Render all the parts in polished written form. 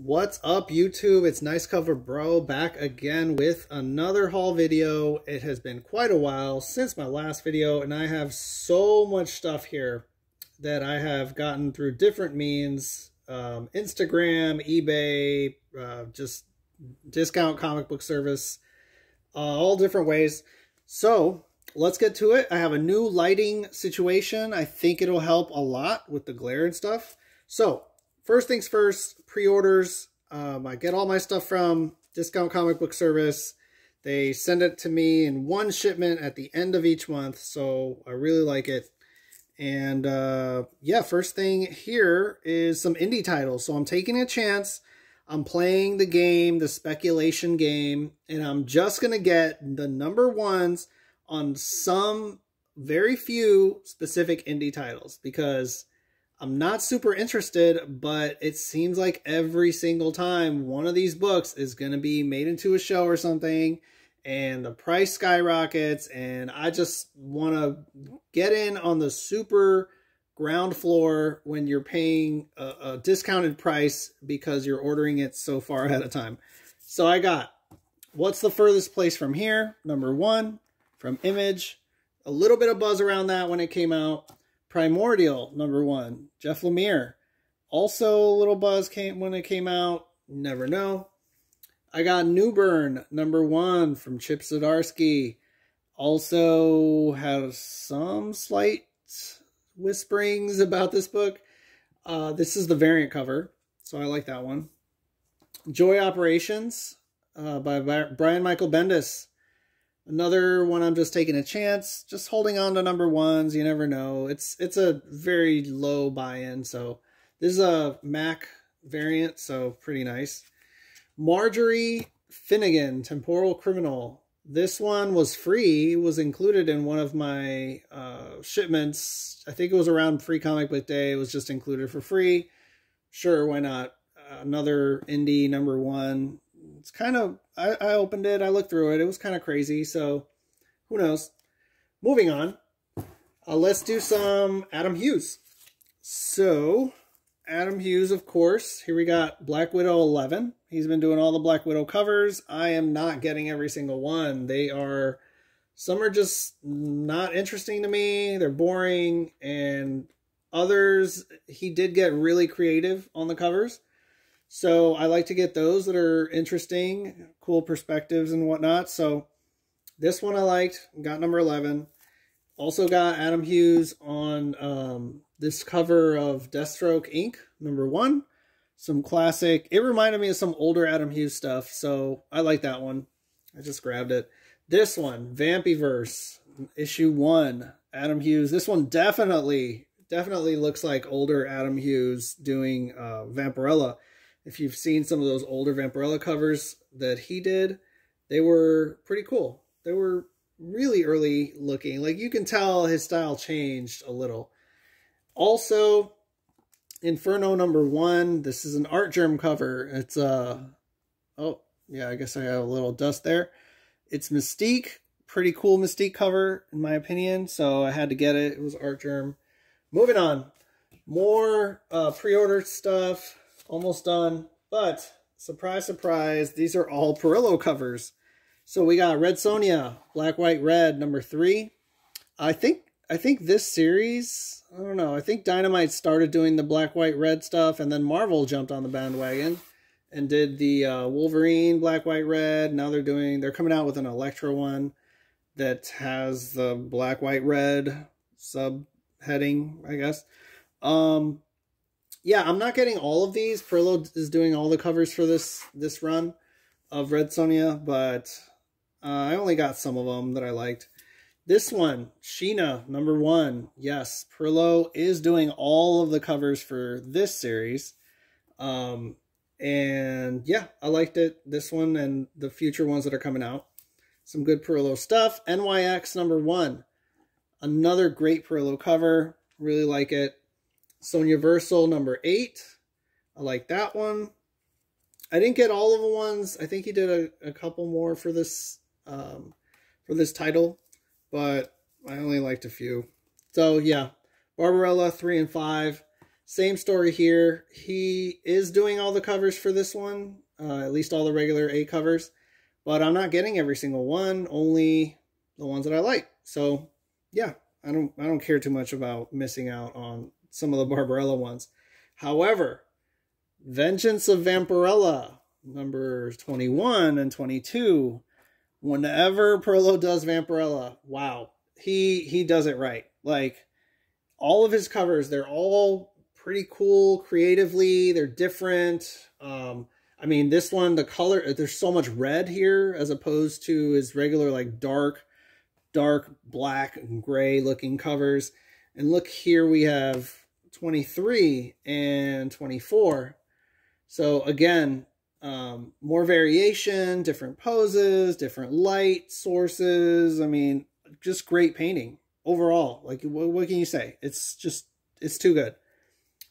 What's up, YouTube? It's Nice Cover Bro back again with another haul video. It has been quite a while since my last video, and I have so much stuff here that I have gotten through different means, Instagram, eBay, just discount comic book service, all different ways. So let's get to it. I have a new lighting situation. I think it'll help a lot with the glare and stuff. So first things first, pre-orders. I get all my stuff from Discount Comic Book Service. They send it to me in one shipment at the end of each month, so I really like it. And yeah, first thing here is some indie titles. So I'm taking a chance. I'm playing the game, the speculation game, and I'm just going to get the #1s on some very few specific indie titles because I'm not super interested, but it seems like every single time one of these books is going to be made into a show or something, and the price skyrockets, and I just want to get in on the super ground floor when you're paying a discounted price because you're ordering it so far ahead of time. So I got What's the Furthest Place from Here, #1, from Image. A little bit of buzz around that when it came out. Primordial, #1, Jeff Lemire. Also a little buzz when it came out. Never know. I got Newburn, #1, from Chip Zdarsky. Also have some slight whisperings about this book. This is the variant cover, so I like that one. Joy Operations by Brian Michael Bendis. Another one I'm just taking a chance, just holding on to #1s. You never know. It's a very low buy-in, so this is a Mac variant, so pretty nice. Marjorie Finnegan, Temporal Criminal. This one was free. It was included in one of my shipments. I think it was around Free Comic Book Day. It was just included for free. Sure, why not? Another indie #1. It's kind of, I opened it, I looked through it, it was kind of crazy, so who knows. Moving on, let's do some Adam Hughes. So, Adam Hughes, of course, here we got Black Widow 11. He's been doing all the Black Widow covers. I am not getting every single one. Some are just not interesting to me, they're boring, and others, he did get really creative on the covers. So I like to get those that are interesting, cool perspectives and whatnot. So this one I liked, got #11. Also got Adam Hughes on this cover of Deathstroke Inc., #1. Some classic, it reminded me of some older Adam Hughes stuff, so I like that one. I just grabbed it. This one, Vampyverse, #1, Adam Hughes. This one definitely looks like older Adam Hughes doing Vampirella. If you've seen some of those older Vampirella covers that he did, they were pretty cool. They were really early looking. Like, you can tell his style changed a little. Also, Inferno #1. This is an Art Germ cover. It's oh, yeah, I guess I have a little dust there. It's Mystique. Pretty cool Mystique cover, in my opinion. So I had to get it. It was Art Germ. Moving on. More pre-order stuff. Almost done, but surprise, surprise, these are all Parrillo covers. So we got Red Sonja, Black, White, Red, #3. I think this series, I don't know, I think Dynamite started doing the Black, White, Red stuff, and then Marvel jumped on the bandwagon and did the Wolverine, Black, White, Red. Now they're coming out with an Elektra one that has the Black, White, Red subheading, I guess. Yeah, I'm not getting all of these. Parrillo is doing all the covers for this run of Red Sonja, but I only got some of them that I liked. This one, Sheena, #1. Yes, Parrillo is doing all of the covers for this series. And yeah, I liked it. This one and the future ones that are coming out. Some good Parrillo stuff. NYX #1. Another great Parrillo cover. Really like it. Sonya Versal #8. I like that one. I didn't get all of the ones. I think he did a couple more for this title, but I only liked a few. So yeah, Vampirella 3 and 5. Same story here. He is doing all the covers for this one, at least all the regular A covers, but I'm not getting every single one, only the ones that I like. So yeah, I don't care too much about missing out on some of the Barbarella ones. However, Vengeance of Vampirella, numbers 21 and 22. Whenever Parrillo does Vampirella, wow, he does it right. Like, all of his covers, they're all pretty cool creatively. They're different. I mean, this one, the color, there's so much red here as opposed to his regular, like, dark black and gray looking covers. And look here, we have 23 and 24. So again, more variation, different poses, different light sources. I mean, just great painting overall. Like, what can you say? It's too good.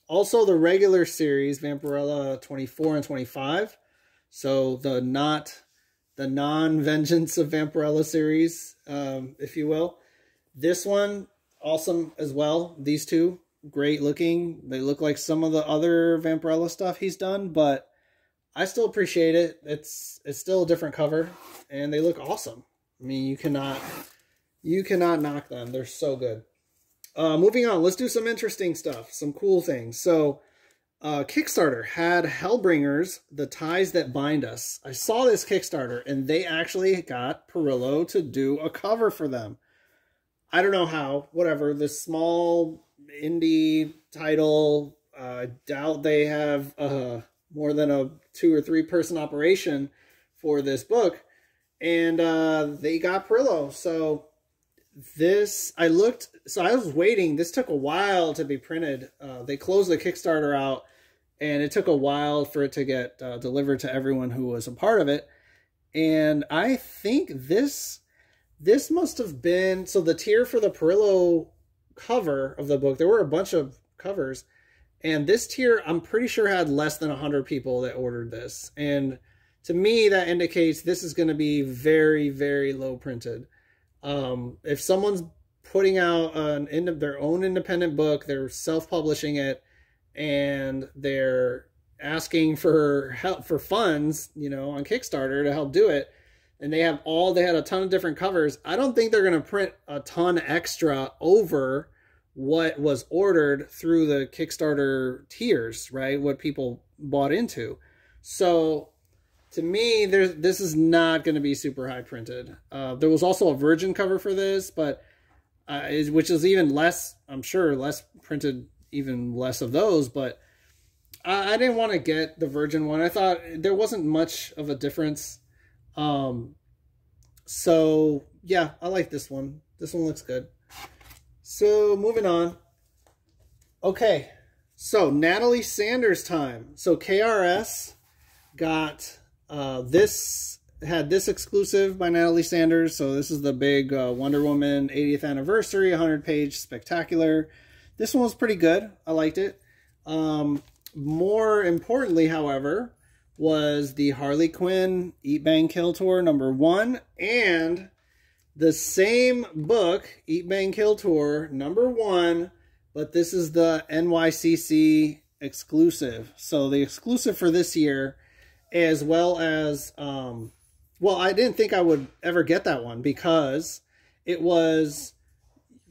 Also, the regular series, Vampirella 24 and 25. So the non-Vengeance of Vampirella series, if you will. This one, awesome as well. These two, great looking. They look like some of the other Vampirella stuff he's done, but I still appreciate it. It's still a different cover, and they look awesome. I mean, you cannot knock them. They're so good. Moving on, let's do some interesting stuff, some cool things. So, Kickstarter had Hellbringers, The Ties That Bind Us. I saw this Kickstarter, and they actually got Parrillo to do a cover for them. I don't know how, whatever. This small indie title, I doubt they have more than a 2 or 3 person operation for this book, and they got Parrillo. So this, I was waiting. This took a while to be printed. They closed the Kickstarter out, and it took a while for it to get delivered to everyone who was a part of it. And I think this must have been, so the tier for the Parrillo cover of the book, there were a bunch of covers, and this tier, I'm pretty sure, had less than 100 people that ordered this. And to me, that indicates this is going to be very, very low printed. If someone's putting out their own independent book, they're self-publishing it, and they're asking for help, for funds, you know, on Kickstarter to help do it, and they had a ton of different covers, I don't think they're going to print a ton extra over what was ordered through the Kickstarter tiers, right? What people bought into. So to me, this is not going to be super high printed. There was also a virgin cover for this, but which is even less, I'm sure, less printed, even less of those. But I didn't want to get the virgin one. I thought there wasn't much of a difference. So yeah, I like this one. This one looks good. So moving on. Okay, so Natalie Sanders time. So KRS got had this exclusive by Natalie Sanders. So this is the big Wonder Woman 80th anniversary 100-page spectacular. This one was pretty good. I liked it. More importantly, however, was the Harley Quinn Eat Bang Kill Tour #1 and the same book, Eat Bang Kill Tour #1, but this is the NYCC exclusive. So the exclusive for this year, as well as, well, I didn't think I would ever get that one because it was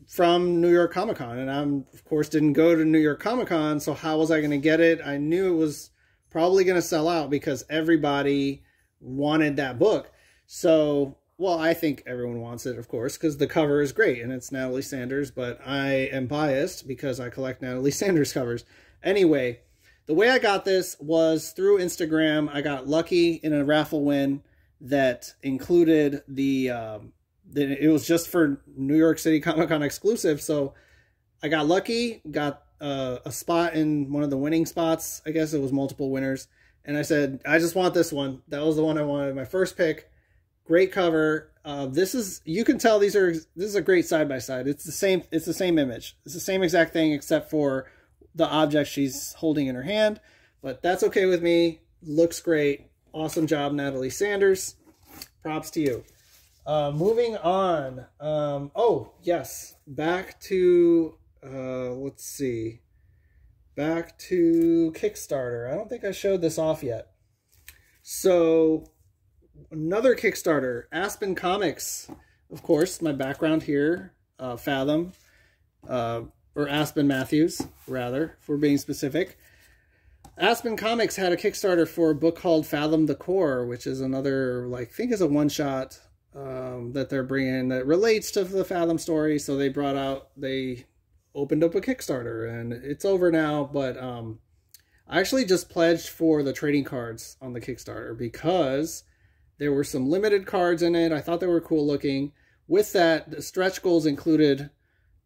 from New York Comic Con, and I, of course, didn't go to New York Comic Con, so how was I going to get it? I knew it was probably going to sell out because everybody wanted that book. So, well, I think everyone wants it, of course, because the cover is great, and it's Natalie Sanders, but I am biased because I collect Natalie Sanders covers. Anyway, the way I got this was through Instagram. I got lucky in a raffle win that included it was just for New York City Comic Con exclusive. So I got lucky, got a spot in one of the winning spots. I guess it was multiple winners. And I said, I just want this one. That was the one I wanted. My first pick. Great cover. You can tell this is a great side-by-side. It's the same image. It's the same exact thing except for the object she's holding in her hand. But that's okay with me. Looks great. Awesome job, Natalie Sanders. Props to you. Moving on. Oh, yes. Back to, let's see. back to Kickstarter. I don't think I showed this off yet. So another Kickstarter, Aspen Comics. Of course, my background here, Fathom, or Aspen Matthews, rather, if we're being specific. Aspen Comics had a Kickstarter for a book called Fathom the Core, which is another, like, I think is a one-shot that they're bringing that relates to the Fathom story. So they opened up a Kickstarter, and it's over now, but I actually just pledged for the trading cards on the Kickstarter because there were some limited cards in it. I thought they were cool looking. With that, the stretch goals included,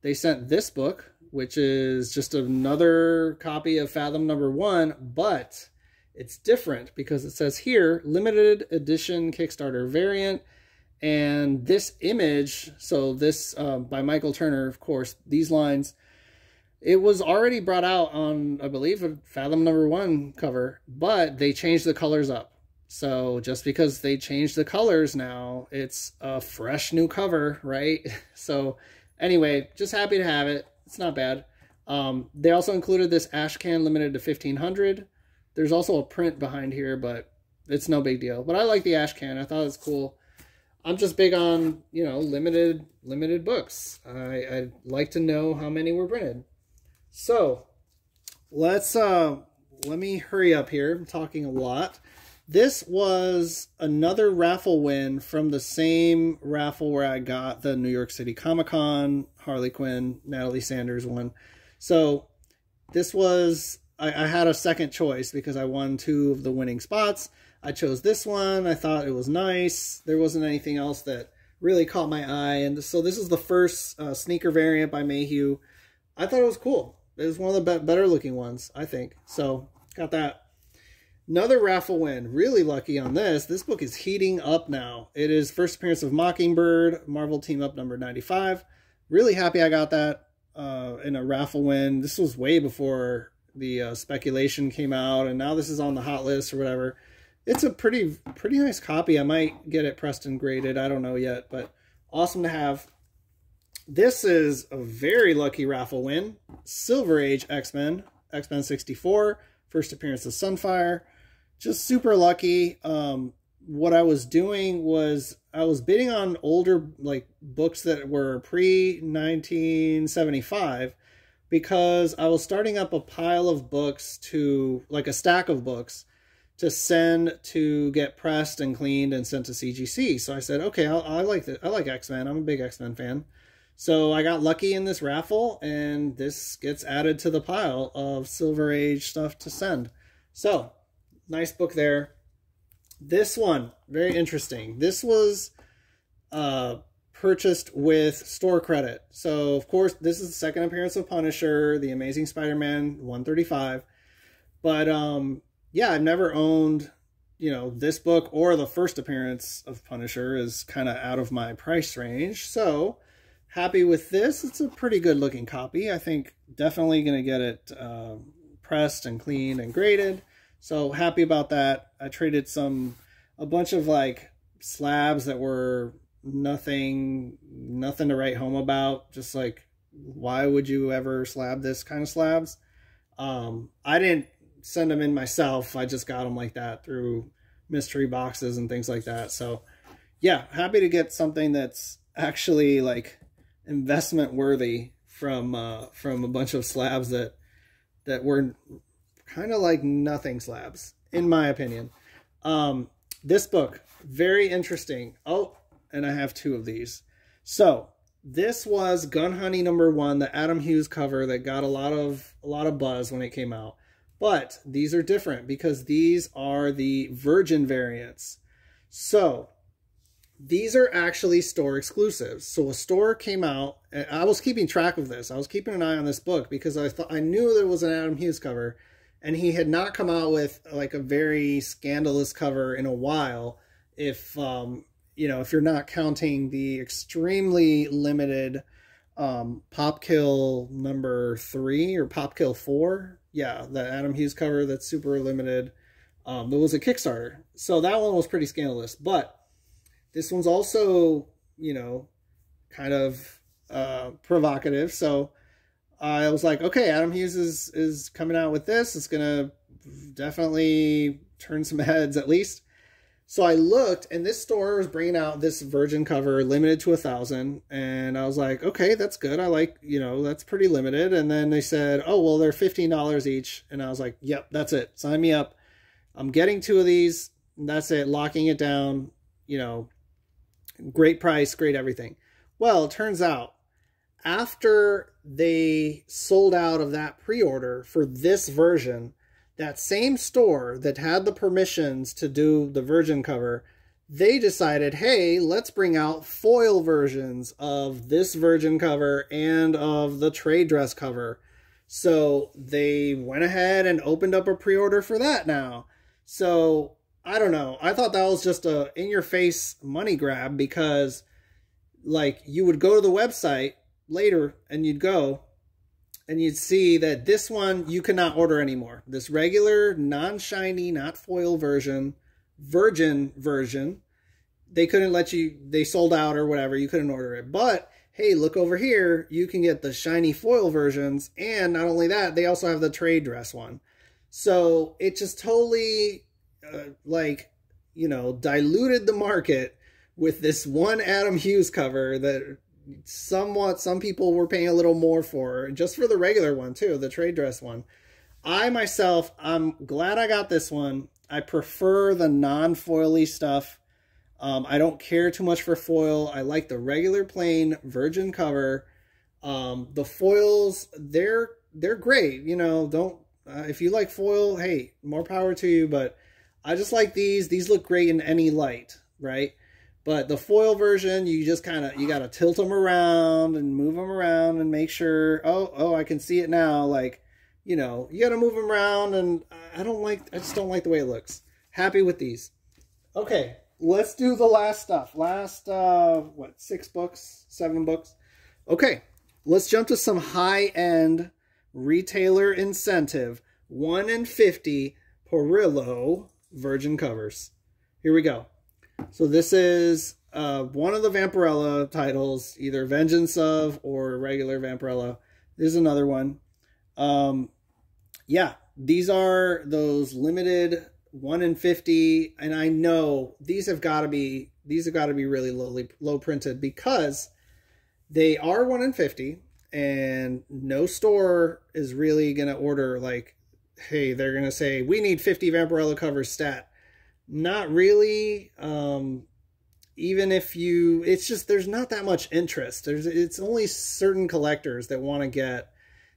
they sent this book, which is just another copy of Fathom #1, but it's different because it says here, limited edition Kickstarter variant. And this image, so this by Michael Turner, of course, these lines, it was already brought out on, I believe, a Fathom #1 cover, but they changed the colors up. So just because they changed the colors now, it's a fresh new cover, right? So anyway, just happy to have it. It's not bad. They also included this ash can limited to 1,500. There's also a print behind here, but it's no big deal. But I like the ash can. I thought it was cool. I'm just big on, you know, limited books. I'd like to know how many were printed. So let me hurry up here. I'm talking a lot. This was another raffle win from the same raffle where I got the New York City Comic-Con Harley Quinn, Natalie Sanders one. So this was, I had a second choice because I won 2 of the winning spots. I chose this one. I thought it was nice. There wasn't anything else that really caught my eye. And so this is the first sneaker variant by Mayhew. I thought it was cool. It was one of the better looking ones, I think. So got that. Another raffle win. Really lucky on this. This book is heating up now. It is first appearance of Mockingbird, Marvel Team Up number 95. Really happy I got that in a raffle win. This was way before the speculation came out, and now this is on the hot list or whatever. It's a pretty nice copy. I might get it pressed and graded. I don't know yet, but awesome to have. This is a very lucky raffle win. Silver Age X-Men, X-Men 64, first appearance of Sunfire. Just super lucky. What I was doing was I was bidding on older books that were pre-1975 because I was starting up a pile of books to, like a stack of books, to send to get pressed and cleaned and sent to CGC. So I said, okay, I like X-Men. I'm a big X-Men fan. So I got lucky in this raffle, and this gets added to the pile of Silver Age stuff to send. So nice book there. This one, very interesting. This was purchased with store credit. So, of course, this is the second appearance of Punisher, The Amazing Spider-Man 135. But, yeah, I've never owned, you know, this book or the first appearance of Punisher is kind of out of my price range. So, happy with this. It's a pretty good looking copy. I think definitely going to get it pressed and cleaned and graded. So happy about that. I traded a bunch of like slabs that were nothing to write home about. Just like, why would you ever slab this kind of slabs? I didn't send them in myself. I just got them like that through mystery boxes and things like that. So yeah, happy to get something that's actually like investment worthy from a bunch of slabs that were kind of like nothing slabs, in my opinion. This book, very interesting. Oh, and I have 2 of these. So this was Gun Honey #1, the Adam Hughes cover that got a lot of buzz when it came out. But these are different because these are the Virgin variants. So these are actually store exclusives. So a store came out, and I was keeping track of this. I was keeping an eye on this book because I knew there was an Adam Hughes cover, and he had not come out with like a very scandalous cover in a while. If you know, if you're not counting the extremely limited Pop Kill #3 or Pop Kill 4, yeah, the Adam Hughes cover that's super limited. There was a Kickstarter, so that one was pretty scandalous. But this one's also, you know, kind of provocative. So I was like, okay, Adam Hughes is coming out with this. It's going to definitely turn some heads at least. So I looked, and this store was bringing out this virgin cover limited to 1,000. And I was like, okay, that's good. I like, you know, that's pretty limited. And then they said, oh, well, they're $15 each. And I was like, yep, that's it. Sign me up. I'm getting 2 of these. And that's it. Locking it down. You know, great price, great everything. Well, it turns out after they sold out of that pre-order for this version, that same store that had the permissions to do the virgin cover, they decided, hey, let's bring out foil versions of this virgin cover and of the trade dress cover. So they went ahead and opened up a pre-order for that now. So I don't know. I thought that was just a in-your-face money grab, because like you would go to the website later and you'd go and you'd see that this one you cannot order anymore. This regular, non-shiny, not foil version, virgin version, they couldn't let you, they sold out or whatever, you couldn't order it. But hey, look over here, you can get the shiny foil versions, and not only that, they also have the trade dress one. So it just totally like, you know, diluted the market with this one Adam Hughes cover that some people were paying a little more for, just for the regular one too, the trade dress one. I myself, I'm glad I got this one. I prefer the non-foily stuff. I don't care too much for foil. I like the regular plain virgin cover. The foils, they're great. You know, don't if you like foil, hey, more power to you. But I just like these. These look great in any light, right? But the foil version, you just you got to tilt them around and move them around and make sure, oh, I can see it now. Like, you know, you got to move them around, and I just don't like the way it looks. Happy with these. Okay, let's do the last stuff. Last, what, 6 books, 7 books? Okay, let's jump to some high-end retailer incentive 1 in 50 Parrillo virgin covers. Here we go. So this is one of the Vampirella titles, either Vengeance of or regular Vampirella. There's another one. Yeah, these are those limited 1 in 50, and I know these have got to be really low printed, because they are 1 in 50, and no store is really gonna order like, hey, they're gonna say we need 50 Vampirella covers stat. Not really. Even if you, it's just, there's not that much interest. It's only certain collectors that want to get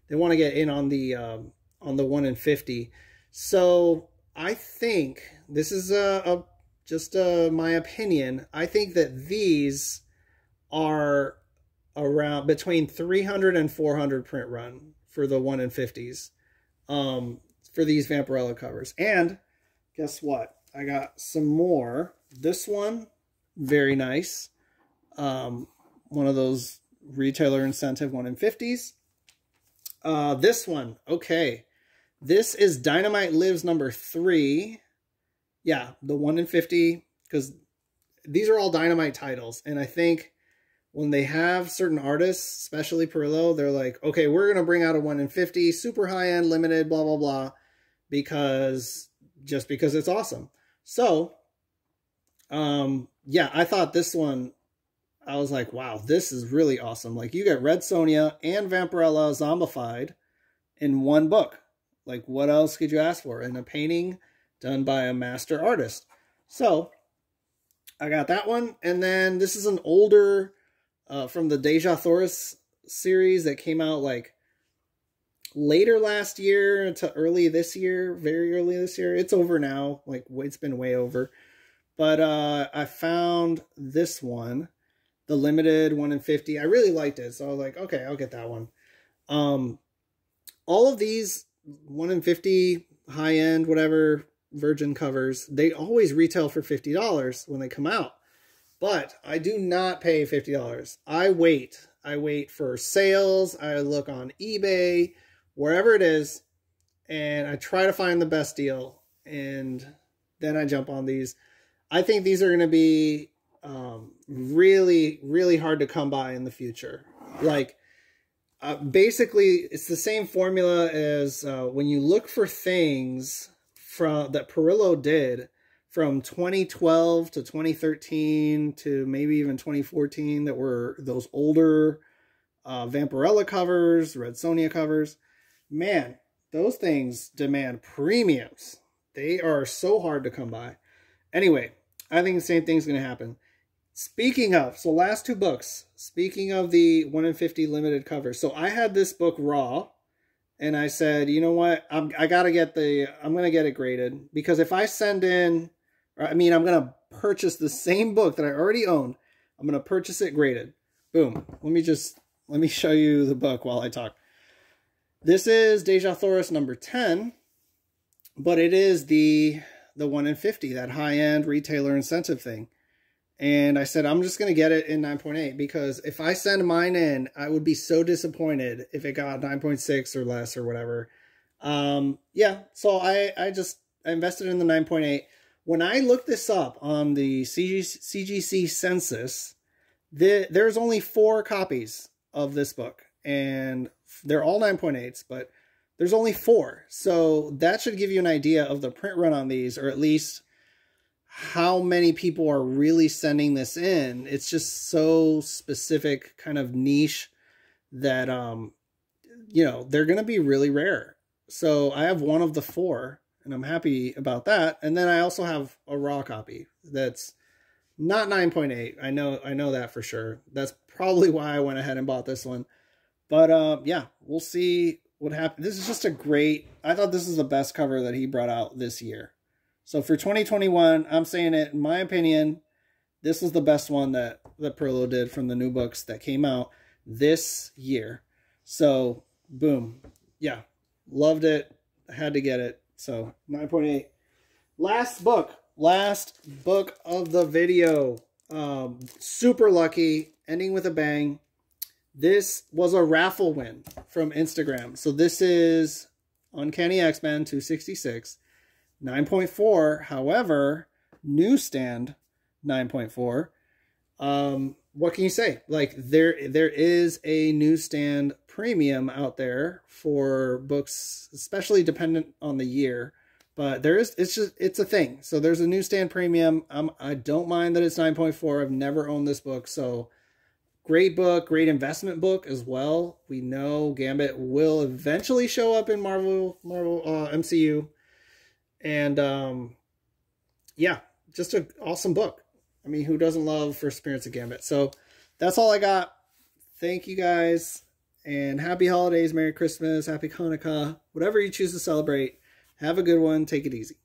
in on the 1 in 50. So I think this is just my opinion. I think that these are around between 300 and 400 print run for the 1 in 50s, for these Vampirella covers. And guess what? I got some more. This one, very nice. One of those retailer incentive 1 in 50s. This one, okay. This is Dynamite Lives number 3. Yeah, the 1 in 50, because these are all Dynamite titles. And I think when they have certain artists, especially Parrillo, they're like, okay, we're going to bring out a 1 in 50, super high-end, limited, blah, blah, blah, just because it's awesome. So, yeah, I thought this one, I was like, wow, this is really awesome. Like, you get Red Sonja and Vampirella zombified in one book. Like, what else could you ask for? And a painting done by a master artist. So, I got that one. And then this is an older, from the Deja Thoris series that came out, like, later last year to early this year, very early this year. It's over now, like it's been way over. But I found this one, the limited 1 in 50. I really liked it, so I was like, okay, I'll get that one. All of these 1 in 50 high-end, whatever, virgin covers, they always retail for $50 when they come out. But I do not pay $50. I wait for sales. I look on eBay, wherever it is, and I try to find the best deal, and then I jump on these. I think these are going to be really, really hard to come by in the future. Like, basically, it's the same formula as when you look for things that Parrillo did from 2012 to 2013 to maybe even 2014 that were those older Vampirella covers, Red Sonja covers. Man, those things demand premiums. They are so hard to come by. Anyway, I think the same thing's going to happen. Speaking of, so last two books, speaking of the 1 in 50 limited covers. So I had this book raw, and I said, you know what, I'm going to get it graded, because if I send in, I'm going to purchase the same book that I already own. I'm going to purchase it graded. Boom. Let me show you the book while I talk. This is Deja Thoris number 10, but it is the 1 in 50, that high-end retailer incentive thing. And I said, I'm just going to get it in 9.8, because if I send mine in, I would be so disappointed if it got 9.6 or less or whatever. Yeah, so I invested in the 9.8. When I looked this up on the CGC census, there's only 4 copies of this book. And they're all 9.8s, but there's only 4. So that should give you an idea of the print run on these, or at least how many people are really sending this in. It's just so specific, kind of niche, that, you know, they're going to be really rare. So I have one of the 4, and I'm happy about that. And then I also have a raw copy that's not 9.8. I know that for sure. That's probably why I went ahead and bought this one. But yeah, we'll see what happens. This is just a great, I thought this is the best cover that he brought out this year. So for 2021, I'm saying it, in my opinion, this was the best one that Parrillo did from the new books that came out this year. So, boom. Yeah, loved it. I had to get it. So, 9.8. Last book of the video. Super lucky, ending with a bang. This was a raffle win from Instagram. So this is Uncanny X-Men 266. 9.4, however, newsstand 9.4. What can you say? Like, there is a newsstand premium out there for books, especially dependent on the year. But it's a thing. So there's a newsstand premium. I don't mind that it's 9.4. I've never owned this book, so great book, great investment book as well. We know Gambit will eventually show up in Marvel MCU. And, yeah, just an awesome book. I mean, who doesn't love First Appearance of Gambit? So that's all I got. Thank you guys, and happy holidays, Merry Christmas, Happy Hanukkah, whatever you choose to celebrate. Have a good one. Take it easy.